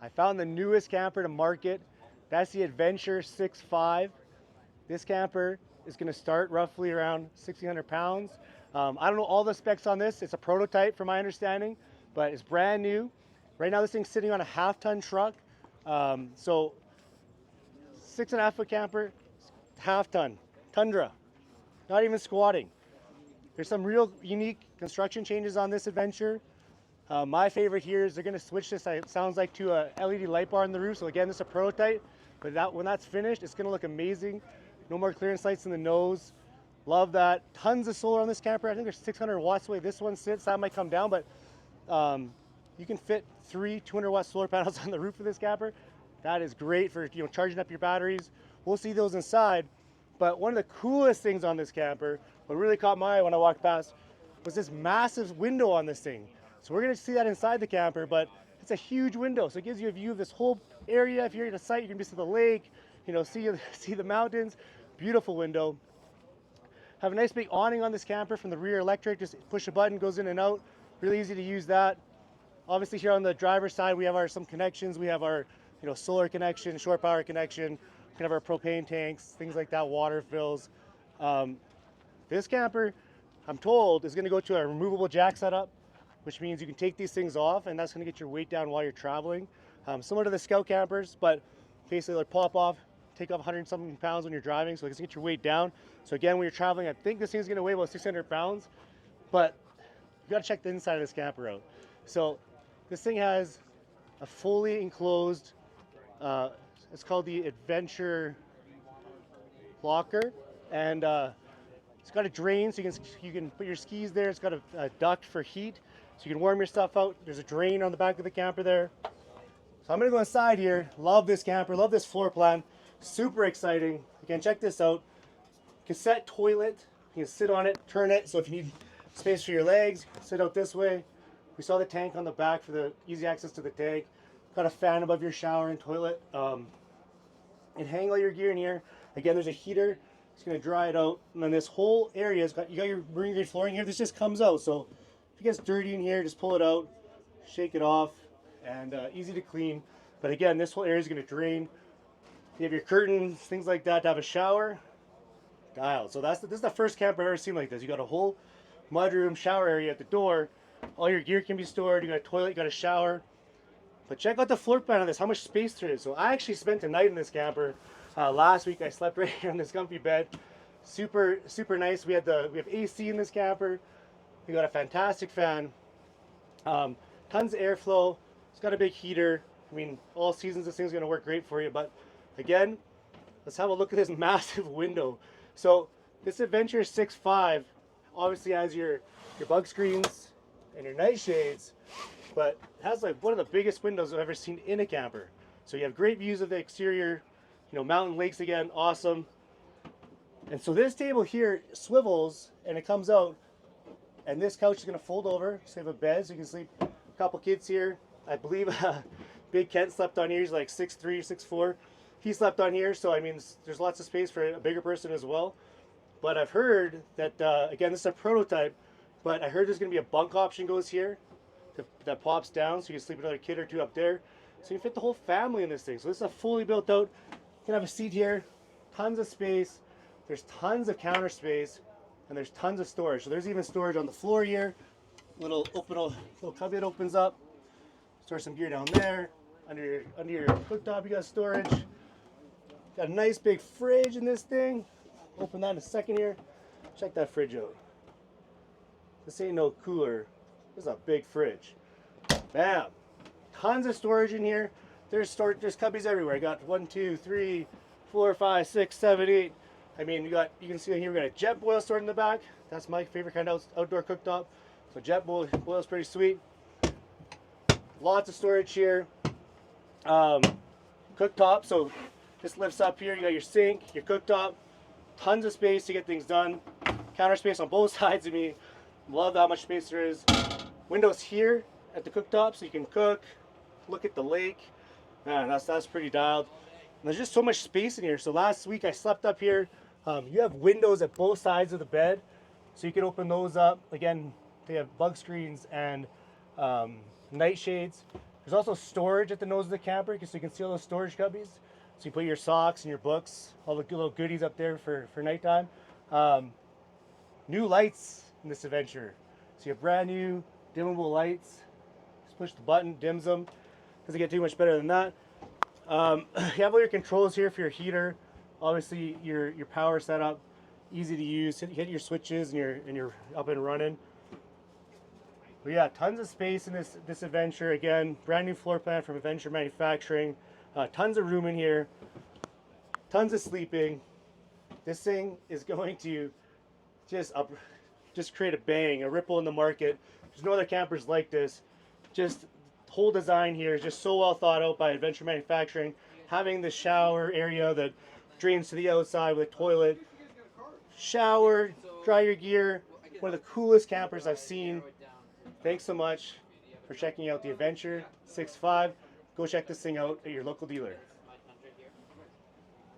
I found the newest camper to market. That's the Adventure 6.5. This camper is going to start roughly around 1,600 pounds. I don't know all the specs on this. It's a prototype from my understanding, but it's brand new. Right now this thing's sitting on a half-ton truck. So 6.5 foot camper, half-ton, tundra, not even squatting. There's some real unique construction changes on this Adventure. My favorite here is they're going to switch this, it sounds like, to a LED light bar on the roof. So again, this is a prototype, but when that's finished, it's going to look amazing. No more clearance lights in the nose. Love that. Tons of solar on this camper. I think there's 600 watts the way this one sits. That might come down, but you can fit 3 200-watt solar panels on the roof of this camper. That is great for charging up your batteries. We'll see those inside. But one of the coolest things on this camper, what really caught my eye when I walked past, was this massive window on this thing. So we're going to see that inside the camper, but it's a huge window. So it gives you a view of this whole area. If you're at a site, you can see the lake, see the mountains. Beautiful window. Have a nice big awning on this camper from the rear electric. Just push a button, goes in and out. Really easy to use that. Obviously here on the driver's side, we have some connections. We have our solar connection, shore power connection. We can have our propane tanks, things like that, water fills. This camper, I'm told, is going to go to a removable jack setup, which means you can take these things off, and that's going to get your weight down while you're traveling. Similar to the Scout campers, but basically like pop off, take off 100-something pounds when you're driving, so it's going to get your weight down. So again, when you're traveling, I think this thing's going to weigh about 600 pounds, but you got to check the inside of this camper out. So this thing has a fully enclosed, it's called the Adventure locker, and it's got a drain, so you can put your skis there. It's got a duct for heat, so you can warm your stuff out. There's a drain on the back of the camper there. So I'm gonna go inside here. Love this camper, love this floor plan. Super exciting. Again, check this out. Cassette toilet. You can sit on it, turn it, so if you need space for your legs, sit out this way. We saw the tank on the back for the easy access to the tank. Got a fan above your shower and toilet. And hang all your gear in here. Again, there's a heater. It's going to dry it out. And then this whole area, you got your marine grade flooring here. This just comes out. So if it gets dirty in here, just pull it out, shake it off, and easy to clean. But again, this whole area is going to drain. You have your curtains, things like that to have a shower. Dialed. So this is the first camper I've ever seen like this. You got a whole mudroom shower area at the door. All your gear can be stored. You got a toilet, you got a shower. But check out the floor plan on this, how much space there is. So I actually spent a night in this camper. Last week I slept right here on this comfy bed. Super nice. We have AC in this camper. We got a fantastic fan. Tons of airflow. It's got a big heater. I mean, all seasons this thing's gonna work great for you. But again, let's have a look at this massive window. So this Adventure 6.5 obviously has your bug screens and your night shades, but it has like one of the biggest windows I've ever seen in a camper. So you have great views of the exterior, mountain lakes again, awesome. And so this table here swivels and it comes out, and this couch is going to fold over, so you have a bed so you can sleep. A couple kids here. I believe Big Kent slept on here. He's like 6'3", 6'4". He slept on here, so I mean there's lots of space for a bigger person as well. But I've heard that, again, this is a prototype, but I heard there's going to be a bunk option goes here that pops down, so you can sleep another kid or two up there. So you can fit the whole family in this thing. So this is a fully built out. You can have a seat here, tons of space. There's tons of counter space, and there's tons of storage. So there's even storage on the floor here. Little cubby that opens up. Store some gear down there. Under your cooktop, you got storage. Got a nice big fridge in this thing. Open that in a second here. Check that fridge out. This ain't no cooler. This is a big fridge. Bam! Tons of storage in here. There's cubbies everywhere. I got 1, 2, 3, 4, 5, 6, 7, 8. I mean, you can see here we got a jet boil stored in the back. That's my favorite kind of outdoor cooktop. So jet boil is pretty sweet. Lots of storage here. Cooktop. So this lifts up here. You got your sink, your cooktop. Tons of space to get things done. Counter space on both sides of me. Love how much space there is. Windows here at the cooktop so you can cook, look at the lake. Man, that's pretty dialed. And there's just so much space in here. So last week I slept up here. You have windows at both sides of the bed, so you can open those up. Again, they have bug screens and night shades. There's also storage at the nose of the camper, so you can see all those storage cubbies. So you put your socks and your books, all the little goodies up there for nighttime. New lights in this adventure. So you have brand new dimmable lights. Just push the button, dims them. Doesn't get too much better than that. You have all your controls here for your heater. Obviously your power setup, easy to use. Hit your switches and you're up and running. But yeah, tons of space in this adventure. Again, brand new floor plan from Adventure Manufacturing. Tons of room in here. Tons of sleeping. This thing is going to just create a bang, a ripple in the market. There's no other campers like this. Just the whole design here is just so well thought out by Adventure Manufacturing. Having the shower area that drains to the outside with a toilet. Shower, dry your gear. One of the coolest campers I've seen. Thanks so much for checking out the Adventure 6.5. Go check this thing out at your local dealer.